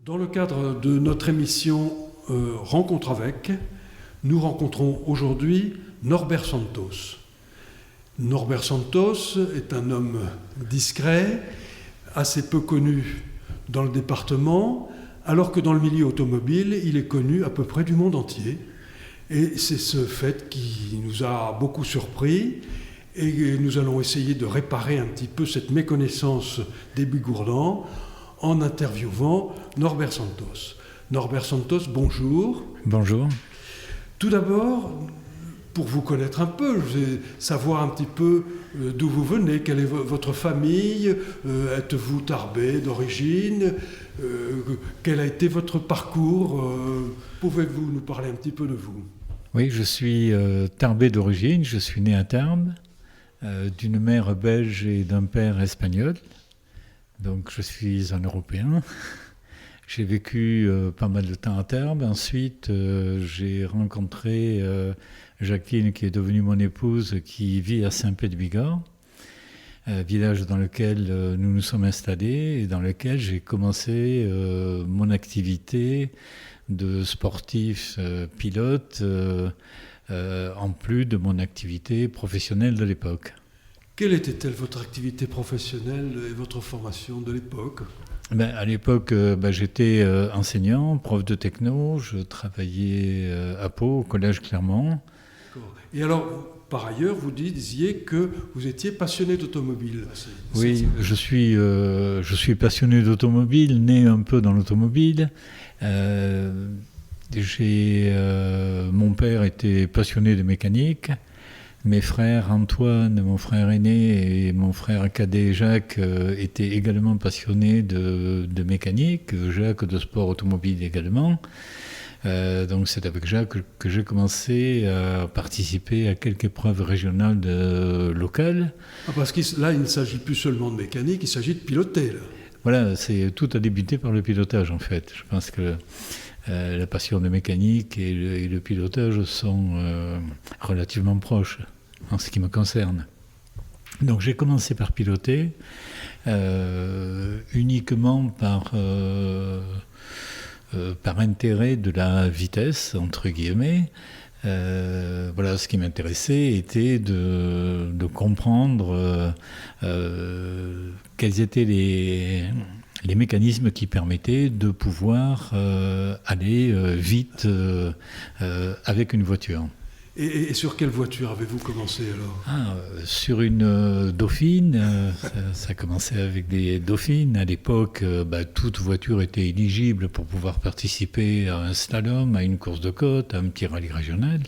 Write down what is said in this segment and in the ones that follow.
Dans le cadre de notre émission Rencontre avec, nous rencontrons aujourd'hui Norbert Santos. Norbert Santos est un homme discret, assez peu connu dans le département, alors que dans le milieu automobile, il est connu à peu près du monde entier. Et c'est ce fait qui nous a beaucoup surpris. Et nous allons essayer de réparer un petit peu cette méconnaissance des Bigourdans en interviewant Norbert Santos. Norbert Santos, bonjour. Bonjour. Tout d'abord, pour vous connaître un peu, je vais savoir un petit peu d'où vous venez, quelle est votre famille, êtes-vous tarbé d'origine, quel a été votre parcours, pouvez-vous nous parler un petit peu de vous? Oui, je suis tarbé d'origine, je suis né à Tarbes, d'une mère belge et d'un père espagnol. Donc je suis un Européen. J'ai vécu pas mal de temps à Tarbes. Ensuite, j'ai rencontré Jacqueline, qui est devenue mon épouse, qui vit à Saint-Pé-de-Bigorre, village dans lequel nous nous sommes installés et dans lequel j'ai commencé mon activité de sportif pilote, en plus de mon activité professionnelle de l'époque. Quelle était-elle votre activité professionnelle et votre formation de l'époque? À l'époque, j'étais enseignant, prof de techno, je travaillais à Pau, au collège Clermont. D'accord. Et alors, par ailleurs, vous disiez que vous étiez passionné d'automobile. Oui, je suis passionné d'automobile, né un peu dans l'automobile. Mon père était passionné de mécanique. Mes frères Antoine, mon frère aîné, et mon frère cadet Jacques étaient également passionnés de mécanique, Jacques de sport automobile également. Donc c'est avec Jacques que j'ai commencé à participer à quelques épreuves régionales locales. Parce que là, il ne s'agit plus seulement de mécanique, il s'agit de piloter. Là. Voilà, tout a débuté par le pilotage en fait. Je pense que la passion de mécanique et le pilotage sont relativement proches en ce qui me concerne. Donc j'ai commencé par piloter uniquement par intérêt de la vitesse, entre guillemets. Ce qui m'intéressait était de comprendre quels étaient les mécanismes qui permettaient de pouvoir aller vite avec une voiture. Et sur quelle voiture avez-vous commencé alors? Sur une Dauphine, ça commençait avec des Dauphines. À l'époque, toute voiture était éligible pour pouvoir participer à un slalom, à une course de côte, à un petit rallye régional.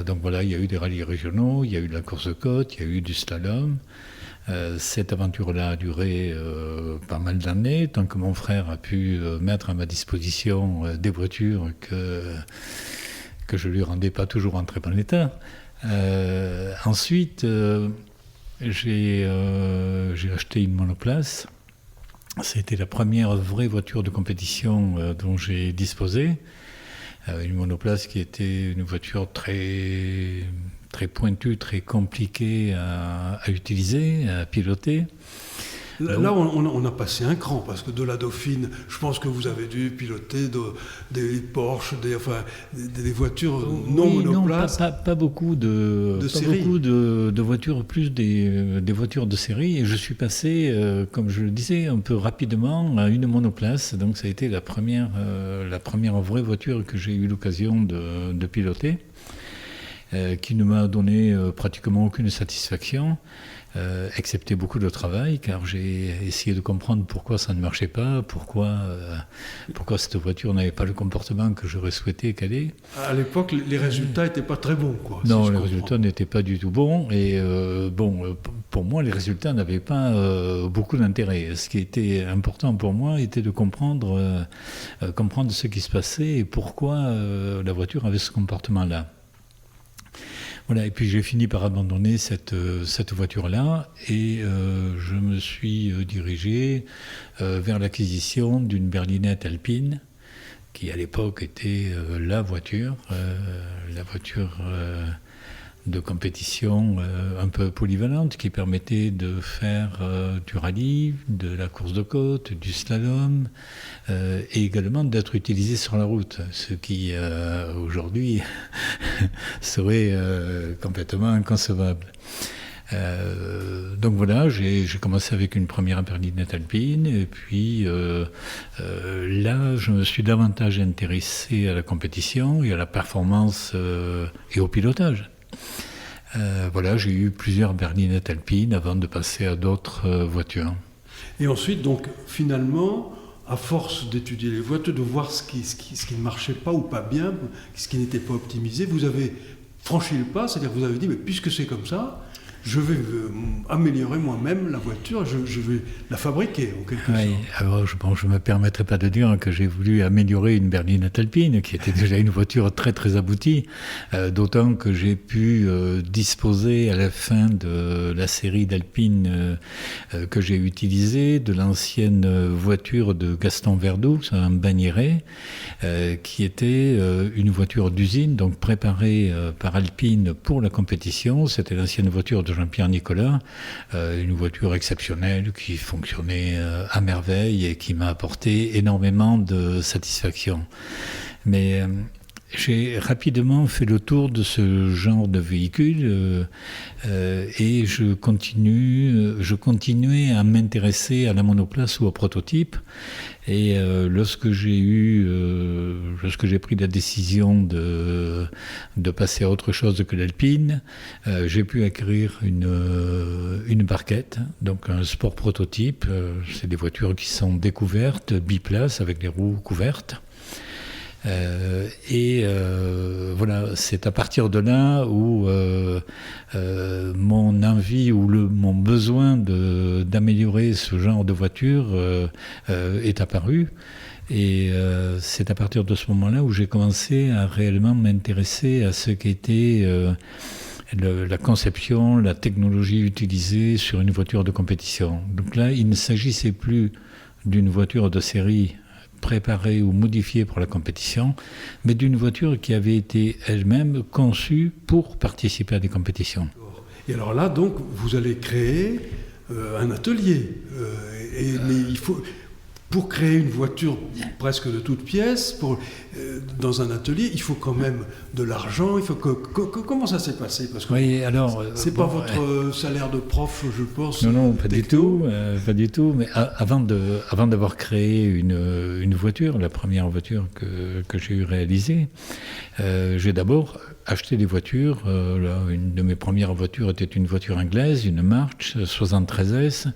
Donc voilà, il y a eu des rallyes régionaux, il y a eu de la course de côte, il y a eu du slalom. Cette aventure-là a duré pas mal d'années, tant que mon frère a pu mettre à ma disposition des voitures que je lui rendais pas toujours en très bon état. Ensuite, j'ai acheté une monoplace. C'était la première vraie voiture de compétition dont j'ai disposé. Une monoplace qui était une voiture très pointue, très compliquée à utiliser, à piloter. Là, on a passé un cran, parce que de la Dauphine, je pense que vous avez dû piloter des Porsche, des voitures non monoplaces. Non, pas beaucoup de voitures, plus des voitures de série. Et je suis passé, comme je le disais, un peu rapidement à une monoplace. Donc ça a été la première vraie voiture que j'ai eu l'occasion de piloter, qui ne m'a donné pratiquement aucune satisfaction. Excepté beaucoup de travail, car j'ai essayé de comprendre pourquoi ça ne marchait pas, pourquoi cette voiture n'avait pas le comportement que j'aurais souhaité qu'elle ait. À l'époque, les résultats n'étaient pas très bons, quoi. Non, les résultats n'étaient pas du tout bons, et pour moi, les résultats n'avaient pas beaucoup d'intérêt. Ce qui était important pour moi était de comprendre ce qui se passait et pourquoi la voiture avait ce comportement-là. Voilà, et puis j'ai fini par abandonner cette voiture-là et je me suis dirigé vers l'acquisition d'une berlinette alpine qui à l'époque était la voiture de compétition un peu polyvalente qui permettait de faire du rallye, de la course de côte, du slalom et également d'être utilisé sur la route, ce qui aujourd'hui serait complètement inconcevable. Donc voilà, j'ai commencé avec une première berlinette alpine et puis là je me suis davantage intéressé à la compétition et à la performance et au pilotage. Voilà, j'ai eu plusieurs berlinettes alpines avant de passer à d'autres voitures. Et ensuite, donc, finalement, à force d'étudier les voitures, de voir ce qui ne marchait pas ou pas bien, ce qui n'était pas optimisé, vous avez franchi le pas, c'est-à-dire que vous avez dit, mais puisque c'est comme ça, je vais améliorer moi-même la voiture, je vais la fabriquer en quelque sorte. Alors je ne me permettrai pas de dire que j'ai voulu améliorer une berlinette alpine, qui était déjà une voiture très très aboutie, d'autant que j'ai pu disposer à la fin de la série d'alpines que j'ai utilisée, de l'ancienne voiture de Gaston Verdoux, un Bagnéret, qui était une voiture d'usine, donc préparée par Alpine pour la compétition. C'était l'ancienne voiture de Jean-Pierre Nicolas, une voiture exceptionnelle qui fonctionnait à merveille et qui m'a apporté énormément de satisfaction. Mais j'ai rapidement fait le tour de ce genre de véhicule et je continuais à m'intéresser à la monoplace ou au prototype. Et lorsque j'ai pris la décision de passer à autre chose que l'Alpine, j'ai pu acquérir une barquette, donc un sport prototype. C'est des voitures qui sont découvertes, biplaces avec les roues couvertes. Voilà, c'est à partir de là où mon envie ou mon besoin d'améliorer ce genre de voiture est apparu. Et c'est à partir de ce moment-là où j'ai commencé à réellement m'intéresser à ce qu'était la conception, la technologie utilisée sur une voiture de compétition. Donc là, il ne s'agissait plus d'une voiture de série préparée ou modifiée pour la compétition, mais d'une voiture qui avait été elle-même conçue pour participer à des compétitions. Et alors là, donc, vous allez créer un atelier. Mais il faut, pour créer une voiture presque de toutes pièces, dans un atelier, il faut quand même de l'argent. Comment ça s'est passé? Parce que oui, alors, c'est pas votre salaire de prof, je pense. Non, pas du tout. Mais avant d'avoir créé une voiture, la première voiture que j'ai eu réalisée, j'ai d'abord acheté des voitures. Une de mes premières voitures était une voiture anglaise, une March 73S.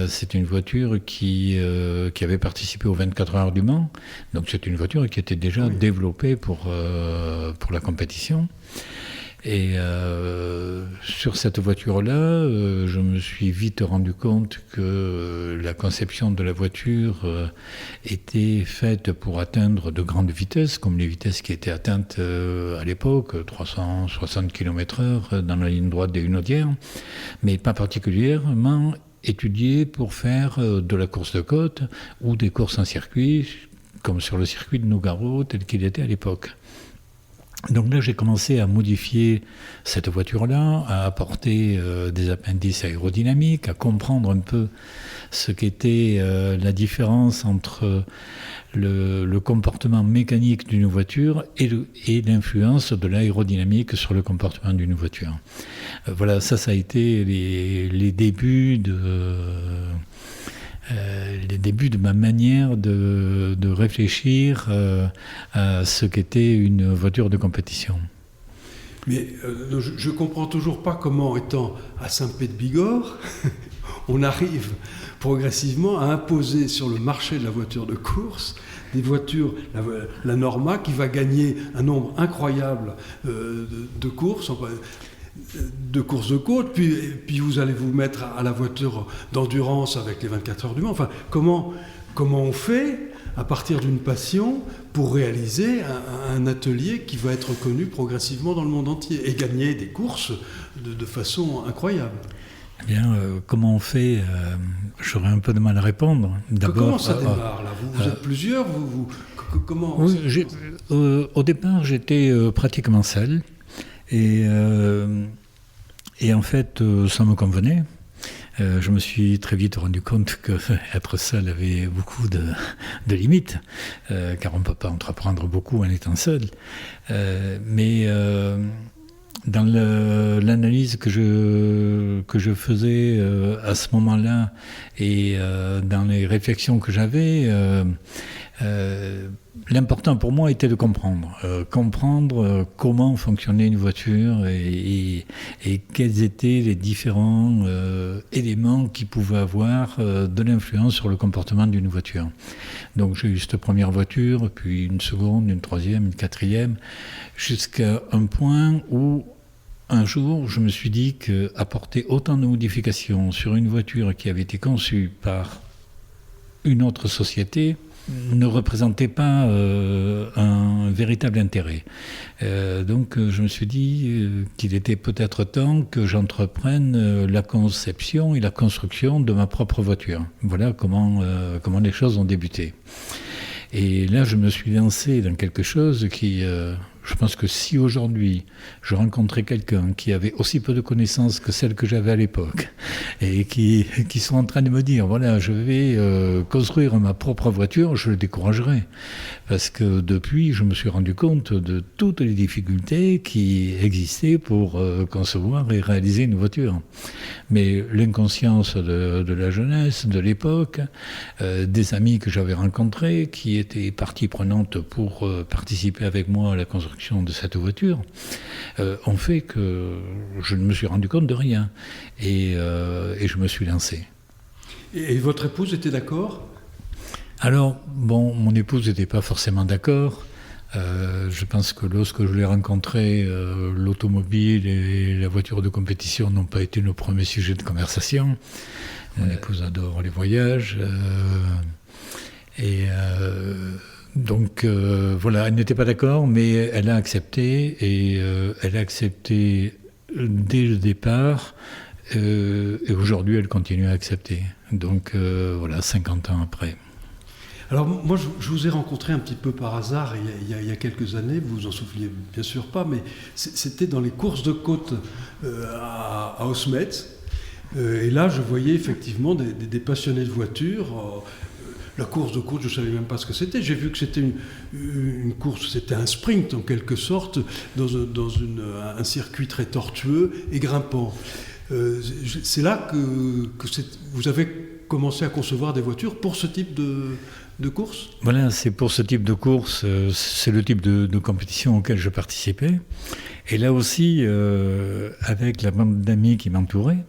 C'est une voiture qui avait participé aux 24 heures du Mans. Donc c'est une voiture qui était déjà développée pour la compétition. Et sur cette voiture-là, je me suis vite rendu compte que la conception de la voiture était faite pour atteindre de grandes vitesses, comme les vitesses qui étaient atteintes à l'époque, 360 km/h dans la ligne droite des Hunaudières, mais pas particulièrement étudiée pour faire de la course de côte ou des courses en circuit, comme sur le circuit de Nogaro tel qu'il était à l'époque. Donc là, j'ai commencé à modifier cette voiture-là, à apporter des appendices aérodynamiques, à comprendre un peu ce qu'était la différence entre le comportement mécanique d'une voiture et l'influence de l'aérodynamique sur le comportement d'une voiture. Voilà, ça a été les débuts de ma manière de réfléchir à ce qu'était une voiture de compétition. Mais je ne comprends toujours pas comment, étant à Saint-Pé-de-Bigorre, on arrive progressivement à imposer sur le marché de la voiture de course des voitures, la Norma, qui va gagner un nombre incroyable de courses, de courses de côte, puis vous allez vous mettre à la voiture d'endurance avec les 24 heures du Mans. Enfin, comment on fait à partir d'une passion pour réaliser un atelier qui va être connu progressivement dans le monde entier et gagner des courses de façon incroyable? Eh bien, comment on fait j'aurais un peu de mal à répondre. D'abord, comment ça démarre là? Vous êtes plusieurs comment au départ, j'étais pratiquement seul. Et en fait, ça me convenait. Je me suis très vite rendu compte qu'être seul avait beaucoup de limites, car on ne peut pas entreprendre beaucoup en étant seul. Mais dans l'analyse que je faisais à ce moment-là et dans les réflexions que j'avais, l'important pour moi était de comprendre comment fonctionnait une voiture et quels étaient les différents éléments qui pouvaient avoir de l'influence sur le comportement d'une voiture. Donc j'ai eu cette première voiture, puis une seconde, une troisième, une quatrième, jusqu'à un point où un jour je me suis dit qu'apporter autant de modifications sur une voiture qui avait été conçue par une autre société ne représentait pas un véritable intérêt. Donc je me suis dit qu'il était peut-être temps que j'entreprenne la conception et la construction de ma propre voiture. Voilà comment les choses ont débuté. Et là, je me suis lancé dans quelque chose qui... je pense que si aujourd'hui je rencontrais quelqu'un qui avait aussi peu de connaissances que celles que j'avais à l'époque et qui sont en train de me dire voilà, je vais construire ma propre voiture, je le découragerais. Parce que depuis, je me suis rendu compte de toutes les difficultés qui existaient pour concevoir et réaliser une voiture. Mais l'inconscience de la jeunesse, de l'époque, des amis que j'avais rencontrés qui étaient partie prenante pour participer avec moi à la construction de cette voiture, ont fait que je ne me suis rendu compte de rien. Et je me suis lancé. Et votre épouse était d'accord ? Alors, bon, mon épouse n'était pas forcément d'accord. Je pense que lorsque je l'ai rencontrée, l'automobile et la voiture de compétition n'ont pas été nos premiers sujets de conversation. Mon épouse adore les voyages. Donc voilà, elle n'était pas d'accord, mais elle a accepté, et elle a accepté dès le départ, et aujourd'hui elle continue à accepter. Donc voilà, 50 ans après. Alors moi je vous ai rencontré un petit peu par hasard il y a quelques années, vous vous en souvenez bien sûr pas, mais c'était dans les courses de côte à Osmet, et là je voyais effectivement des passionnés de voitures. La course de côte, je ne savais même pas ce que c'était. J'ai vu que c'était une course, c'était un sprint en quelque sorte, dans un circuit très tortueux et grimpant. C'est là que vous avez commencé à concevoir des voitures pour ce type de course ? Voilà, c'est pour ce type de course, c'est le type de compétition auquel je participais. Et là aussi, avec la bande d'amis qui m'entouraient,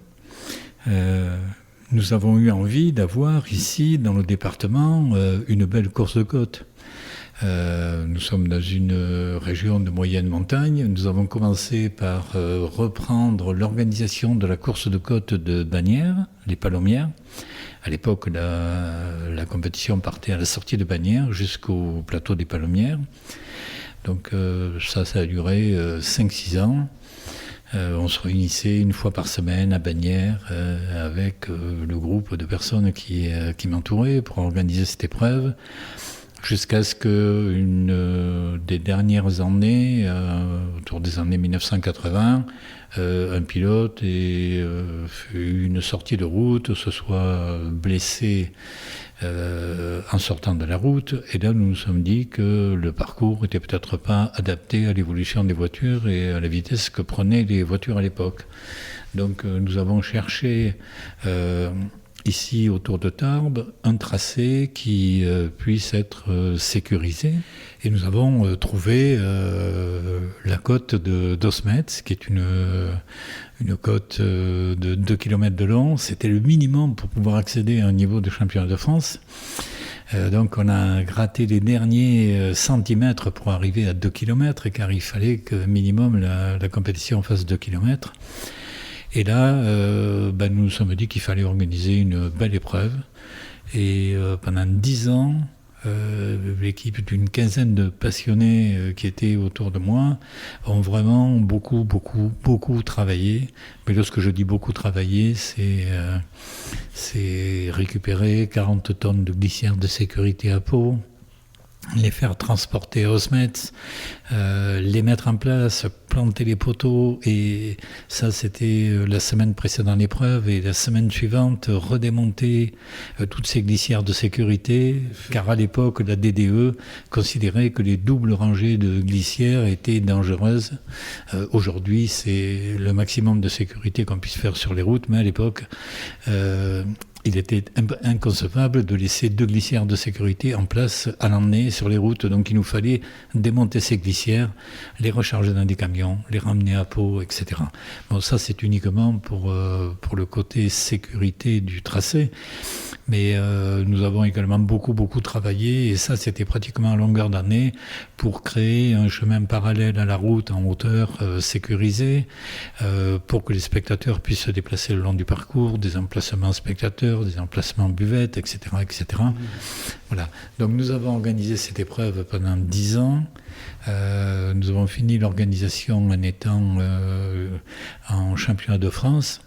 nous avons eu envie d'avoir ici, dans le département, une belle course de côte. Nous sommes dans une région de moyenne montagne. Nous avons commencé par reprendre l'organisation de la course de côte de Bagnères, les Palomières. À l'époque, la compétition partait à la sortie de Bagnères jusqu'au plateau des Palomières. Donc ça a duré 5-6 ans. On se réunissait une fois par semaine à Bagnères avec le groupe de personnes qui m'entouraient pour organiser cette épreuve, jusqu'à ce qu'une des dernières années, autour des années 1980, un pilote ait fait une sortie de route, se soit blessé en sortant de la route, et là nous nous sommes dit que le parcours n'était peut-être pas adapté à l'évolution des voitures et à la vitesse que prenaient les voitures à l'époque. Donc nous avons cherché ici autour de Tarbes un tracé qui puisse être sécurisé, et nous avons trouvé la côte d'Osmet, qui est une côte de 2 km de long. C'était le minimum pour pouvoir accéder à un niveau de championnat de France. Donc on a gratté les derniers centimètres pour arriver à 2 km, car il fallait que minimum la compétition fasse 2 km. Et là, nous nous sommes dit qu'il fallait organiser une belle épreuve. Et pendant 10 ans, l'équipe d'une quinzaine de passionnés qui étaient autour de moi ont vraiment beaucoup travaillé. Mais lorsque je dis beaucoup travaillé, c'est récupérer 40 tonnes de glissière de sécurité à peau, les faire transporter à Osmet, les mettre en place, planter les poteaux, et ça c'était la semaine précédant l'épreuve, et la semaine suivante redémonter toutes ces glissières de sécurité, car à l'époque la DDE considérait que les doubles rangées de glissières étaient dangereuses. Aujourd'hui c'est le maximum de sécurité qu'on puisse faire sur les routes, mais à l'époque il était inconcevable de laisser 2 glissières de sécurité en place à l'emmener sur les routes. Donc il nous fallait démonter ces glissières, les recharger dans des camions, les ramener à Pau, etc. Bon, ça c'est uniquement pour le côté sécurité du tracé. Mais nous avons également beaucoup travaillé, et ça c'était pratiquement à longueur d'année, pour créer un chemin parallèle à la route en hauteur sécurisé, pour que les spectateurs puissent se déplacer le long du parcours, des emplacements spectateurs, des emplacements buvettes, etc. Voilà. Donc nous avons organisé cette épreuve pendant 10 ans. Nous avons fini l'organisation en étant en championnat de France,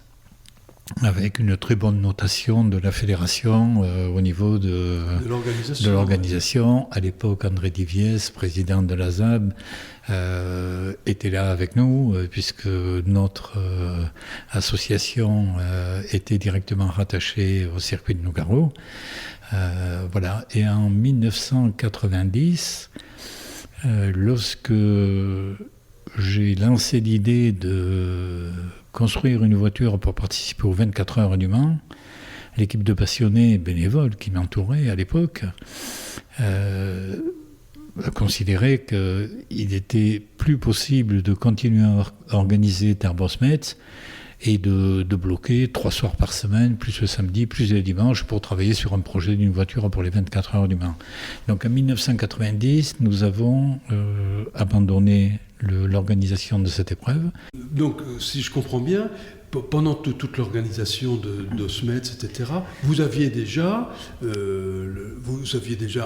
avec une très bonne notation de la fédération au niveau de l'organisation. À l'époque, André Diviès, président de la ZAB, était là avec nous, puisque notre association était directement rattachée au circuit de Nogaro. Voilà. Et en 1990, lorsque j'ai lancé l'idée de construire une voiture pour participer aux 24 heures du Mans, l'équipe de passionnés bénévoles qui m'entourait à l'époque a considéré qu'il était plus possible de continuer à organiser Tarbes-Metz et de bloquer 3 soirs par semaine, plus le samedi, plus le dimanche, pour travailler sur un projet d'une voiture pour les 24 heures du Mans. Donc en 1990, nous avons abandonné l'organisation de cette épreuve. Donc, si je comprends bien, pendant toute l'organisation de Osmet, etc., vous aviez déjà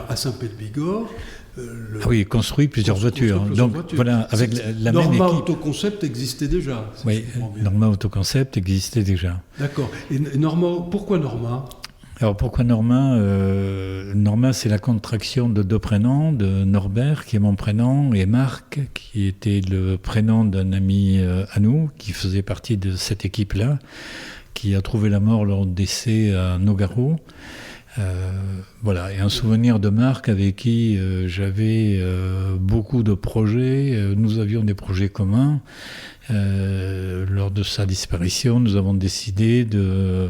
à Saint-Pé-de-Bigorre construit plusieurs voitures. Donc voilà, avec la même équipe. Norma Autoconcept existait déjà. Oui, Norma Autoconcept existait déjà. D'accord. Et Norma, pourquoi Norma ? Alors pourquoi Norma ? Norma, c'est la contraction de 2 prénoms, de Norbert, qui est mon prénom, et Marc, qui était le prénom d'un ami à nous, qui faisait partie de cette équipe-là, qui a trouvé la mort lors d'essai à Nogaro. Voilà, et un souvenir de Marc avec qui j'avais beaucoup de projets. Nous avions des projets communs. Lors de sa disparition, nous avons décidé de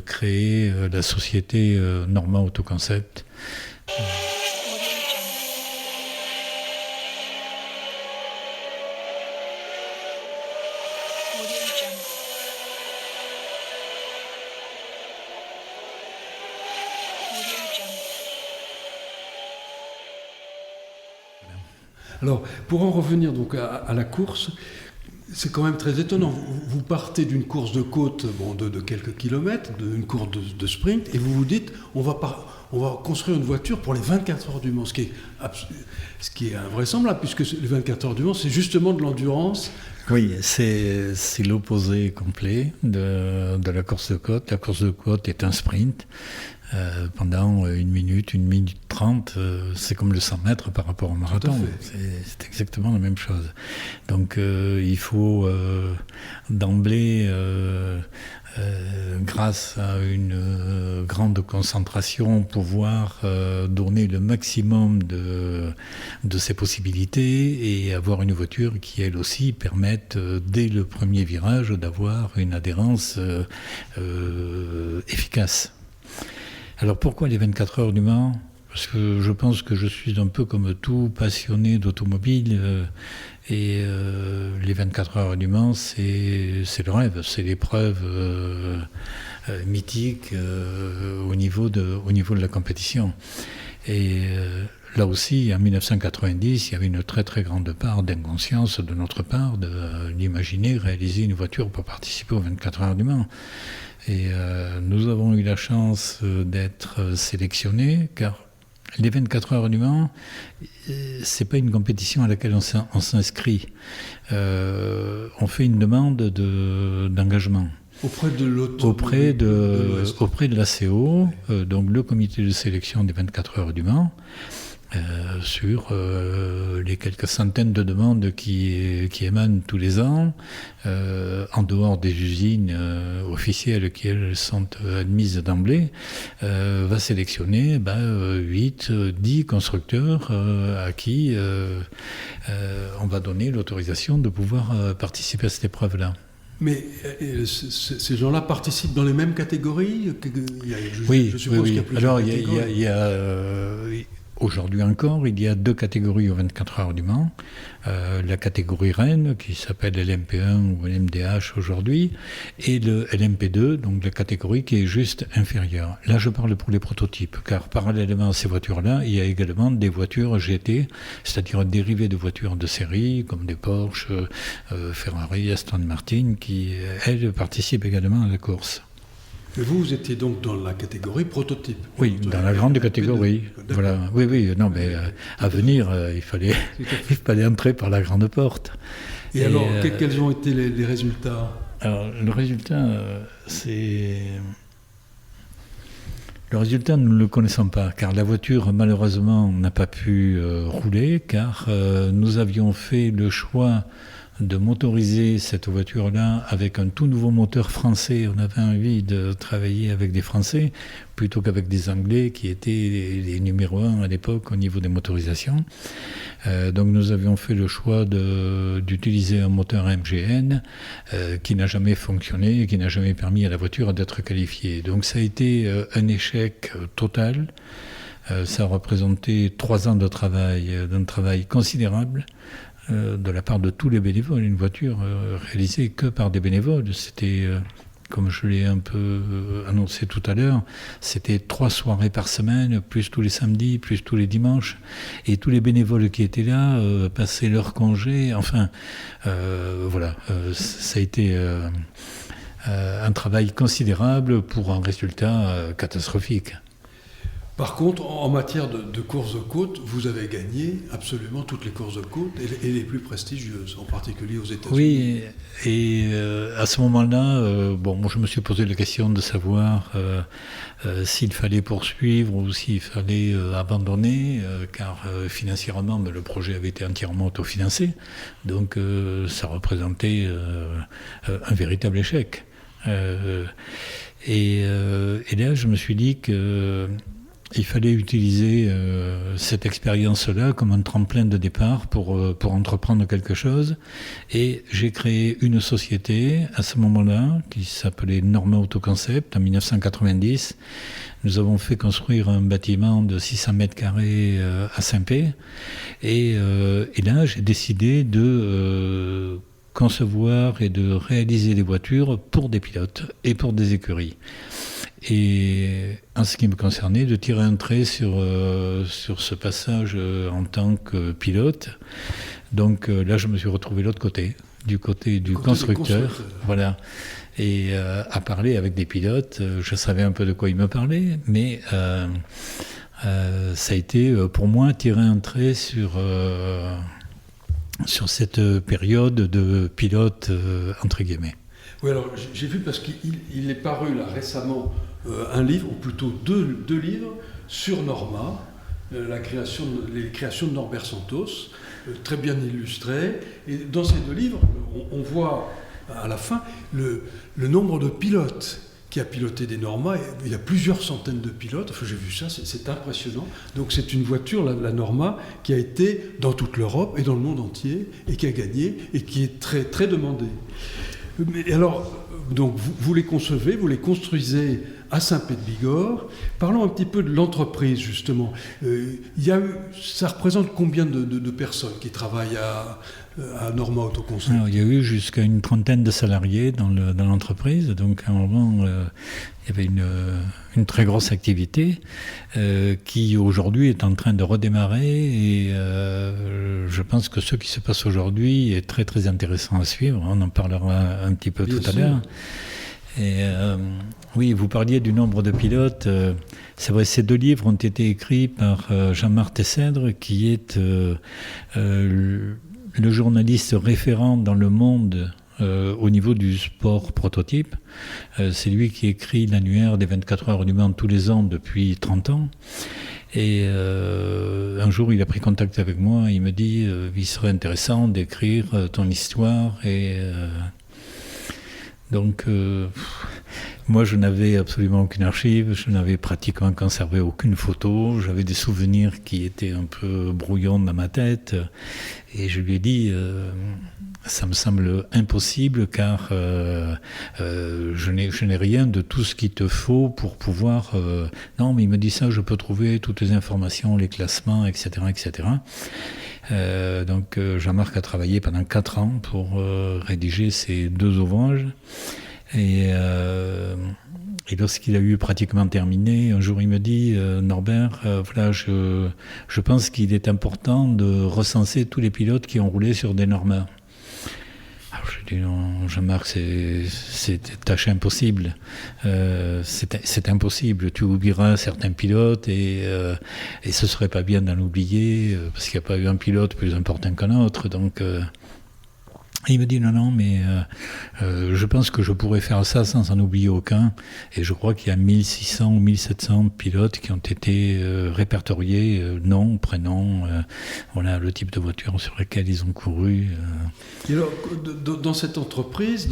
créer la société Norma Autoconcept. Alors, pour en revenir donc à la course, c'est quand même très étonnant. Vous partez d'une course de côte de quelques kilomètres, d'une course de sprint, et vous vous dites on va construire une voiture pour les 24 heures du Mans, ce qui est invraisemblable, puisque les 24 heures du Mans, c'est justement de l'endurance. Oui, c'est l'opposé complet de la course de côte. La course de côte est un sprint. Pendant 1 minute 30, c'est comme le 100 mètres par rapport au marathon. C'est exactement la même chose. Donc il faut d'emblée, grâce à une grande concentration, pouvoir donner le maximum de ses possibilités, et avoir une voiture qui, elle aussi, permette, dès le premier virage, d'avoir une adhérence efficace. Alors pourquoi les 24 heures du Mans ? Parce que je pense que je suis un peu comme tout passionné d'automobile, et les 24 heures du Mans, c'est le rêve, c'est l'épreuve mythique au niveau de la compétition. Et là aussi, en 1990, il y avait une très très grande part d'inconscience de notre part d'imaginer réaliser une voiture pour participer aux 24 heures du Mans. Et nous avons eu la chance d'être sélectionnés, car les 24 heures du Mans, c'est pas une compétition à laquelle on s'inscrit. On fait une demande d'engagement. Auprès de auprès de l'ACO, donc le comité de sélection des 24 heures du Mans, sur les quelques centaines de demandes qui émanent tous les ans, en dehors des usines officielles qui, elles, sont admises d'emblée, va sélectionner 8, 10 constructeurs à qui on va donner l'autorisation de pouvoir participer à cette épreuve-là. Mais ces gens-là participent dans les mêmes catégories? Oui, je suppose qu'il y a plusieurs Alors, catégories. il y a aujourd'hui encore, il y a 2 catégories aux 24 heures du Mans. La catégorie Rennes, qui s'appelle LMP1 ou LMDH aujourd'hui, et le LMP2, donc la catégorie qui est juste inférieure. Là, je parle pour les prototypes, car parallèlement à ces voitures-là, il y a également des voitures GT, c'est-à-dire dérivées de voitures de série, comme des Porsche, Ferrari, Aston Martin, qui, elles, participent également à la course. Mais vous étiez donc dans la catégorie prototype. Oui, dans la grande catégorie. Voilà. Oui, non, mais à venir, il fallait entrer par la grande porte. Et alors, quels ont été les résultats? Alors, le résultat, nous ne le connaissons pas, car la voiture, malheureusement, n'a pas pu rouler, car nous avions fait le choix de motoriser cette voiture-là avec un tout nouveau moteur français. On avait envie de travailler avec des Français plutôt qu'avec des Anglais qui étaient les numéros 1 à l'époque au niveau des motorisations. Donc nous avions fait le choix d'utiliser un moteur MGN qui n'a jamais fonctionné et qui n'a jamais permis à la voiture d'être qualifiée. Donc ça a été un échec total. Ça a représenté 3 ans de travail, d'un travail considérable. De la part de tous les bénévoles, une voiture réalisée que par des bénévoles. C'était, comme je l'ai un peu annoncé tout à l'heure, c'était 3 soirées par semaine, plus tous les samedis, plus tous les dimanches. Et tous les bénévoles qui étaient là passaient leur congé. Enfin, voilà, ça a été un travail considérable pour un résultat catastrophique. Par contre, en matière de courses de côte, vous avez gagné absolument toutes les courses de côte et les plus prestigieuses, en particulier aux États-Unis. Oui, et à ce moment-là, moi je me suis posé la question de savoir s'il fallait poursuivre ou s'il fallait abandonner, car financièrement, le projet avait été entièrement autofinancé, donc ça représentait un véritable échec. Et là, je me suis dit qu'il fallait utiliser cette expérience-là comme un tremplin de départ pour entreprendre quelque chose. Et j'ai créé une société à ce moment-là qui s'appelait Norma Autoconcept en 1990. Nous avons fait construire un bâtiment de 600 mètres carrés à Saint-Pé. Et là, j'ai décidé de concevoir et de réaliser des voitures pour des pilotes et pour des écuries. Et en ce qui me concernait, de tirer un trait sur ce passage en tant que pilote. Donc là, je me suis retrouvé de l'autre côté, du côté du constructeur. Voilà. Et à parler avec des pilotes, je savais un peu de quoi ils me parlaient, mais ça a été pour moi tirer un trait sur cette période de pilote, entre guillemets. Oui, alors j'ai vu parce qu'il est paru là récemment un livre, ou plutôt deux livres, sur Norma, les créations de Norbert Santos, très bien illustrés. Et dans ces 2 livres, on voit à la fin le nombre de pilotes qui a piloté des Norma. Il y a plusieurs centaines de pilotes, enfin, j'ai vu ça, c'est impressionnant. Donc c'est une voiture, la Norma, qui a été dans toute l'Europe et dans le monde entier, et qui a gagné, et qui est très, très demandée. Mais alors, donc vous les concevez, vous les construisez à Saint-Pé-de-Bigorre. Parlons un petit peu de l'entreprise, justement. Ça représente combien de personnes qui travaillent à Norma Autoconcept? Alors, il y a eu jusqu'à une trentaine de salariés dans l'entreprise. Donc, à un moment, il y avait une très grosse activité qui, aujourd'hui, est en train de redémarrer. Et je pense que ce qui se passe aujourd'hui est très, très intéressant à suivre. On en parlera un petit peu tout à l'heure. Et oui, vous parliez du nombre de pilotes. C'est vrai, ces 2 livres ont été écrits par Jean-Marc Tessèdre, qui est le journaliste référent dans le monde au niveau du sport prototype. C'est lui qui écrit l'annuaire des 24 heures du Mans tous les ans depuis 30 ans. Et un jour, il a pris contact avec moi, il me dit il serait intéressant d'écrire ton histoire. Et donc, moi, je n'avais absolument aucune archive, je n'avais pratiquement conservé aucune photo, j'avais des souvenirs qui étaient un peu brouillons dans ma tête. Et je lui ai dit ça me semble impossible car je n'ai rien de tout ce qu'il te faut pour pouvoir... Non, mais il me dit ça, je peux trouver toutes les informations, les classements, etc. etc. Donc Jean-Marc a travaillé pendant 4 ans pour rédiger ces 2 ouvrages. Et lorsqu'il a eu pratiquement terminé, un jour il me dit Norbert, voilà, je pense qu'il est important de recenser tous les pilotes qui ont roulé sur des Normands. Alors je dis non, Jean-Marc, c'est tâche impossible. C'est impossible. Tu oublieras certains pilotes et ce serait pas bien d'en oublier parce qu'il n'y a pas eu un pilote plus important qu'un autre. Donc il me dit non, mais je pense que je pourrais faire ça sans en oublier aucun. Et je crois qu'il y a 1600 ou 1700 pilotes qui ont été répertoriés, nom, prénom, voilà le type de voiture sur laquelle ils ont couru. Et alors, dans cette entreprise,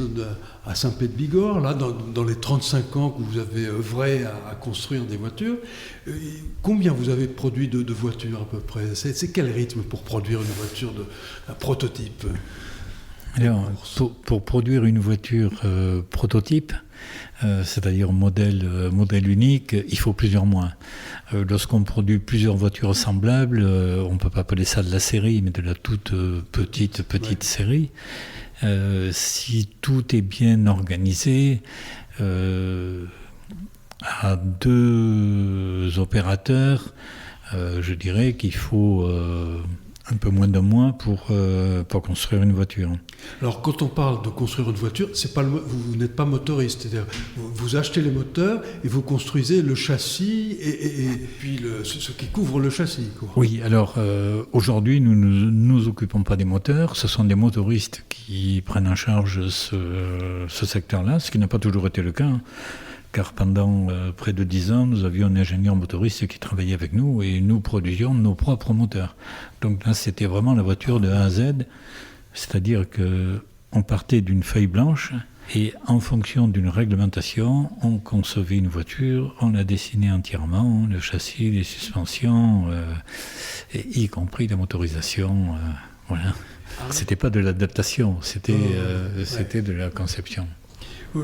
à Saint-Pé-de-Bigorre, là, dans les 35 ans que vous avez œuvré à construire des voitures, combien vous avez produit de voitures à peu près ? C'est quel rythme pour produire une voiture, un prototype ? Alors, pour produire une voiture prototype, c'est-à-dire modèle unique, il faut plusieurs mois. Lorsqu'on produit plusieurs voitures semblables, on ne peut pas appeler ça de la série, mais de la toute petite série. Si tout est bien organisé, à 2 opérateurs, je dirais qu'il faut... un peu moins d'un mois pour construire une voiture. Alors, quand on parle de construire une voiture, vous n'êtes pas motoriste, c'est-à-dire vous achetez les moteurs et vous construisez le châssis et puis ce qui couvre le châssis, quoi. Oui, alors aujourd'hui, nous ne nous occupons pas des moteurs, ce sont des motoristes qui prennent en charge ce secteur-là, ce qui n'a pas toujours été le cas. Car pendant près de 10 ans, nous avions un ingénieur motoriste qui travaillait avec nous et nous produisions nos propres moteurs. Donc là, c'était vraiment la voiture de A à Z, c'est-à-dire qu'on partait d'une feuille blanche et en fonction d'une réglementation, on concevait une voiture, on la dessinait entièrement, le châssis, les suspensions, y compris la motorisation. Voilà. C'était pas de l'adaptation, c'était de la conception.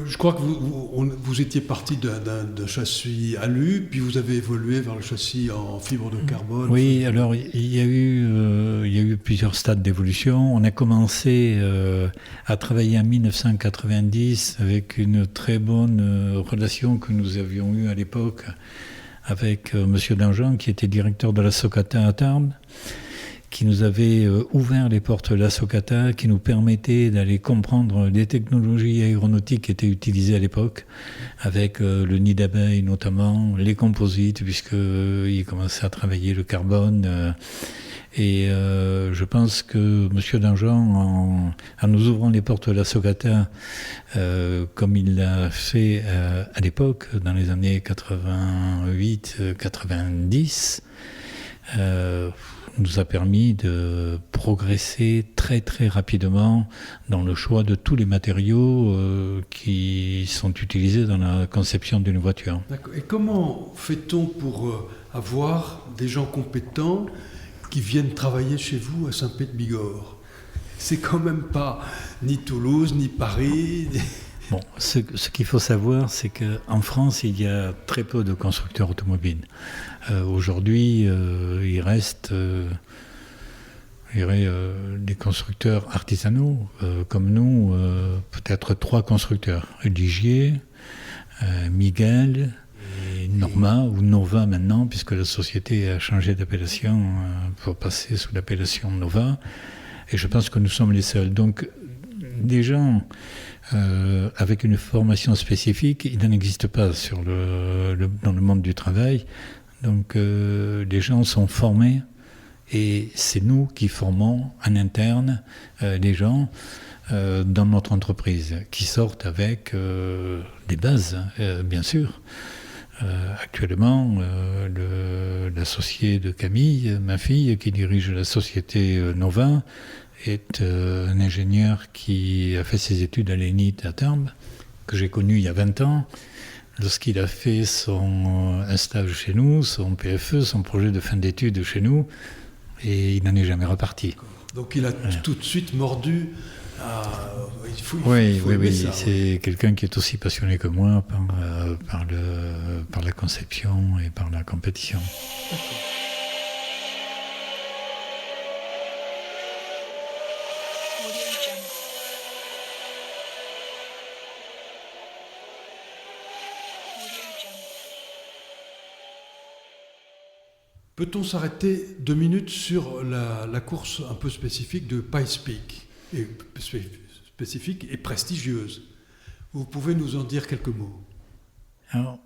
Je crois que vous étiez parti d'un châssis alu, puis vous avez évolué vers le châssis en fibre de carbone. Oui, alors il y a eu plusieurs stades d'évolution. On a commencé à travailler en 1990 avec une très bonne relation que nous avions eue à l'époque avec M. Danjean, qui était directeur de la Socata à Tarbes, qui nous avait ouvert les portes de la Socata, qui nous permettait d'aller comprendre les technologies aéronautiques qui étaient utilisées à l'époque, avec le nid d'abeille notamment, les composites, puisqu'il commençait à travailler le carbone. Et je pense que M. Danjean, en nous ouvrant les portes de la Socata, comme il l'a fait à l'époque, dans les années 88-90, nous a permis de progresser très très rapidement dans le choix de tous les matériaux qui sont utilisés dans la conception d'une voiture. D'accord. Et comment fait-on pour avoir des gens compétents qui viennent travailler chez vous à Saint-Pé-de-Bigorre ? C'est quand même pas ni Toulouse, ni Paris... Bon, ce qu'il faut savoir, c'est qu'en France, il y a très peu de constructeurs automobiles. Aujourd'hui, il reste des constructeurs artisanaux, comme nous, peut-être 3 constructeurs. Ligier, Miguel, et Norma, ou Nova maintenant, puisque la société a changé d'appellation pour passer sous l'appellation Nova. Et je pense que nous sommes les seuls. Donc, des gens... avec une formation spécifique, il n'en existe pas dans le monde du travail. Donc les gens sont formés et c'est nous qui formons en interne les gens. dans notre entreprise, qui sortent avec des bases, bien sûr. Actuellement, l'associé de Camille, ma fille, qui dirige la société Nova, est un ingénieur qui a fait ses études à l'ENIT à Tarbes, que j'ai connu il y a 20 ans, lorsqu'il a fait un stage chez nous, son PFE, son projet de fin d'études chez nous, et il n'en est jamais reparti. Donc il a tout de suite mordu. Oui, c'est quelqu'un qui est aussi passionné que moi par la conception et par la compétition. Peut-on s'arrêter 2 minutes sur la course un peu spécifique de Pikes Peak, spécifique et prestigieuse? Vous pouvez nous en dire quelques mots? Alors,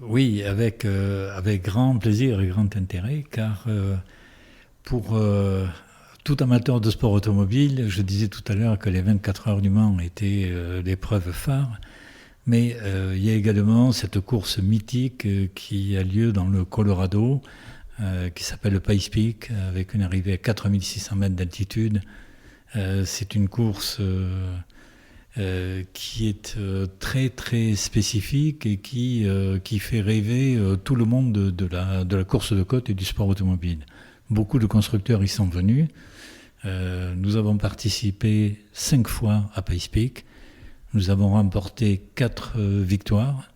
oui, avec grand plaisir et grand intérêt, car pour tout amateur de sport automobile, je disais tout à l'heure que les 24 heures du Mans étaient l'épreuve phare, mais il y a également cette course mythique qui a lieu dans le Colorado, qui s'appelle le Pikes Peak, avec une arrivée à 4600 mètres d'altitude. C'est une course qui est très très spécifique et qui fait rêver tout le monde de la course de côte et du sport automobile. Beaucoup de constructeurs y sont venus. Nous avons participé 5 fois à Pikes Peak. Nous avons remporté 4 victoires,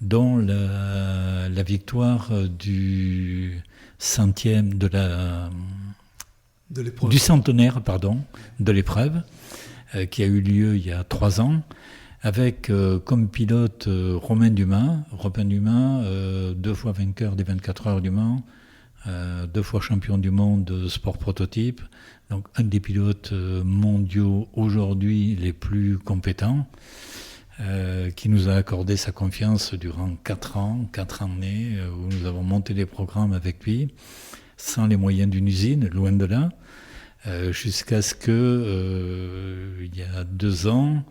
dont la victoire du centenaire de l'épreuve, qui a eu lieu il y a 3 ans, avec comme pilote Robin Dumas, 2 fois vainqueur des 24 heures du Mans, 2 fois champion du monde de sport prototype, donc un des pilotes mondiaux aujourd'hui les plus compétents, qui nous a accordé sa confiance durant 4 années, où nous avons monté des programmes avec lui, sans les moyens d'une usine, loin de là, jusqu'à ce que, il y a 2 ans,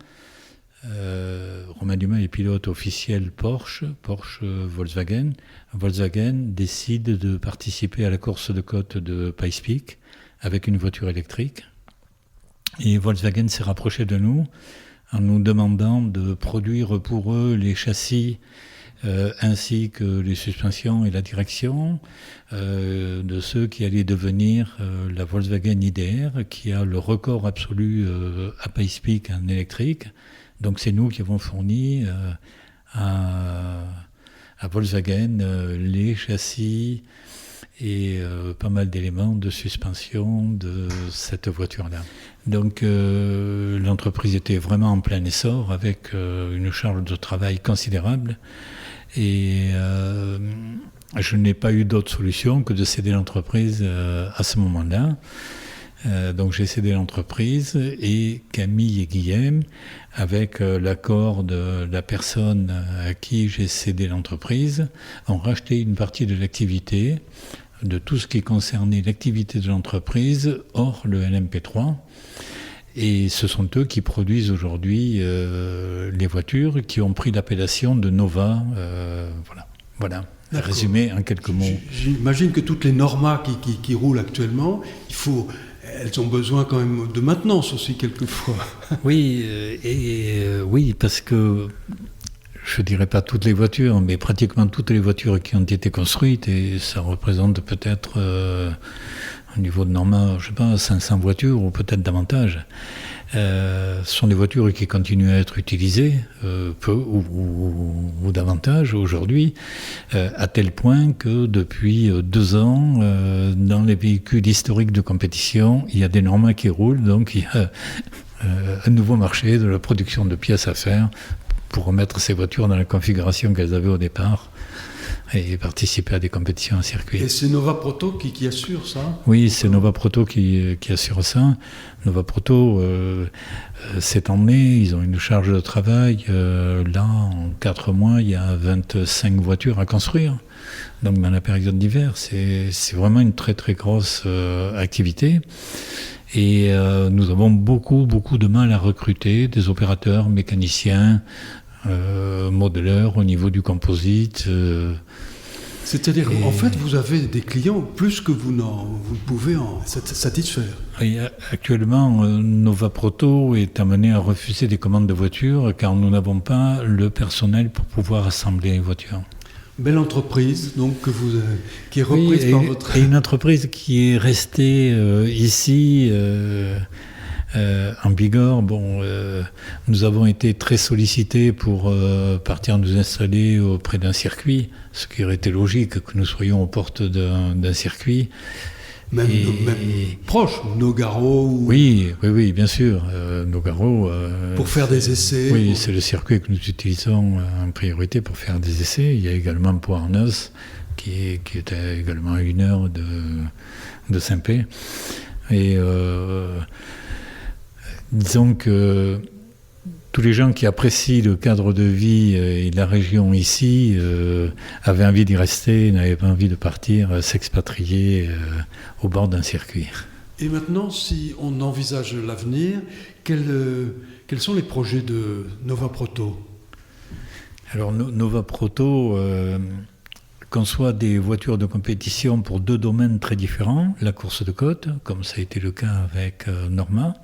Romain Dumas est pilote officiel Porsche Volkswagen. Volkswagen décide de participer à la course de côte de Pikes Peak avec une voiture électrique. Et Volkswagen s'est rapproché de nous en nous demandant de produire pour eux les châssis ainsi que les suspensions et la direction de ceux qui allaient devenir la Volkswagen IDR, qui a le record absolu à Pikes Peak en électrique. Donc c'est nous qui avons fourni à Volkswagen les châssis et pas mal d'éléments de suspension de cette voiture-là. Donc l'entreprise était vraiment en plein essor, avec une charge de travail considérable, et je n'ai pas eu d'autre solution que de céder l'entreprise à ce moment-là. Donc j'ai cédé l'entreprise, et Camille et Guillaume, avec l'accord de la personne à qui j'ai cédé l'entreprise, ont racheté une partie de l'activité, de tout ce qui concernait l'activité de l'entreprise, hors le LMP3. Et ce sont eux qui produisent aujourd'hui les voitures qui ont pris l'appellation de Nova. Voilà. Résumé en quelques mots. J'imagine que toutes les Norma qui roulent actuellement, elles ont besoin quand même de maintenance aussi quelquefois. Oui, oui, parce que je ne dirais pas toutes les voitures, mais pratiquement toutes les voitures qui ont été construites, et ça représente peut-être au niveau de Norma, je ne sais pas, 500 voitures ou peut-être davantage. Ce sont des voitures qui continuent à être utilisées, peu ou davantage aujourd'hui, à tel point que depuis 2 ans, dans les véhicules historiques de compétition, il y a des Norma qui roulent, donc il y a un nouveau marché de la production de pièces à faire pour remettre ces voitures dans la configuration qu'elles avaient au départ et participer à des compétitions en circuit. Et c'est Nova Proto qui assure ça? Oui, c'est Nova Proto qui assure ça. Nova Proto, cette année, ils ont une charge de travail. Là, en 4 mois, il y a 25 voitures à construire. Donc dans la période d'hiver, c'est vraiment une très très grosse activité. Et nous avons beaucoup de mal à recruter des opérateurs, mécaniciens, modeleurs au niveau du composite. C'est-à-dire, en fait, vous avez des clients plus que vous ne pouvez en satisfaire. Et actuellement, Nova Proto est amené à refuser des commandes de voitures car nous n'avons pas le personnel pour pouvoir assembler les voitures. Belle entreprise, donc, qui est reprise par votre... Et une entreprise qui est restée ici, en Bigorre. Nous avons été très sollicités pour partir nous installer auprès d'un circuit, ce qui aurait été logique que nous soyons aux portes d'un circuit. Même proche, Nogaro Oui, bien sûr. Nogaro. Pour faire des essais. Oui, c'est le circuit que nous utilisons en priorité pour faire des essais. Il y a également Pau-Arnos, qui est également à 1 heure de Saint-Pé. Et disons que tous les gens qui apprécient le cadre de vie et la région ici avaient envie d'y rester, n'avaient pas envie de partir, s'expatrier au bord d'un circuit. Et maintenant, si on envisage l'avenir, quels sont les projets de Nova Proto ? Alors Nova Proto conçoit des voitures de compétition pour 2 domaines très différents, la course de côte, comme ça a été le cas avec Norma,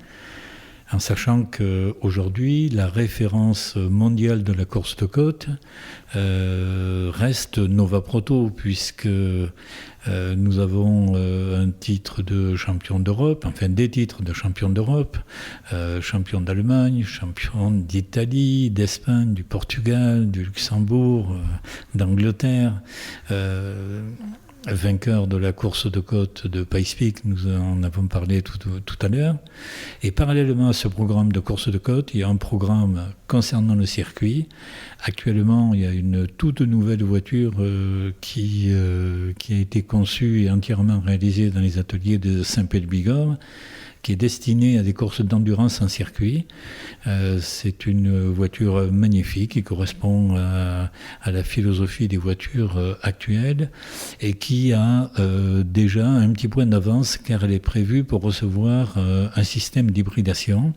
en sachant qu'aujourd'hui, la référence mondiale de la course de côte reste Nova Proto, puisque nous avons un titre de champion d'Europe, enfin des titres de champion d'Europe, champion d'Allemagne, champion d'Italie, d'Espagne, du Portugal, du Luxembourg, d'Angleterre. Vainqueur de la course de côte de Pikes Peak, nous en avons parlé tout à l'heure. Et parallèlement à ce programme de course de côte, il y a un programme concernant le circuit. Actuellement, il y a une toute nouvelle voiture qui a été conçue et entièrement réalisée dans les ateliers de Saint-Pé-de-Bigorre, qui est destinée à des courses d'endurance en circuit. C'est une voiture magnifique qui correspond à la philosophie des voitures actuelles et qui a déjà un petit point d'avance car elle est prévue pour recevoir un système d'hybridation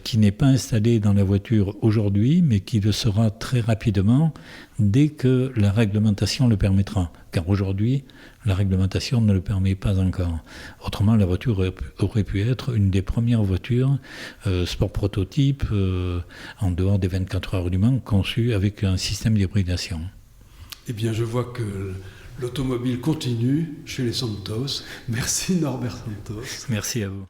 qui n'est pas installé dans la voiture aujourd'hui mais qui le sera très rapidement dès que la réglementation le permettra. Car aujourd'hui, la réglementation ne le permet pas encore. Autrement, la voiture aurait pu être une des premières voitures sport prototype en dehors des 24 heures du Mans conçue avec un système d'hybridation. Eh bien, je vois que l'automobile continue chez les Santos. Merci Norbert Santos. Merci à vous.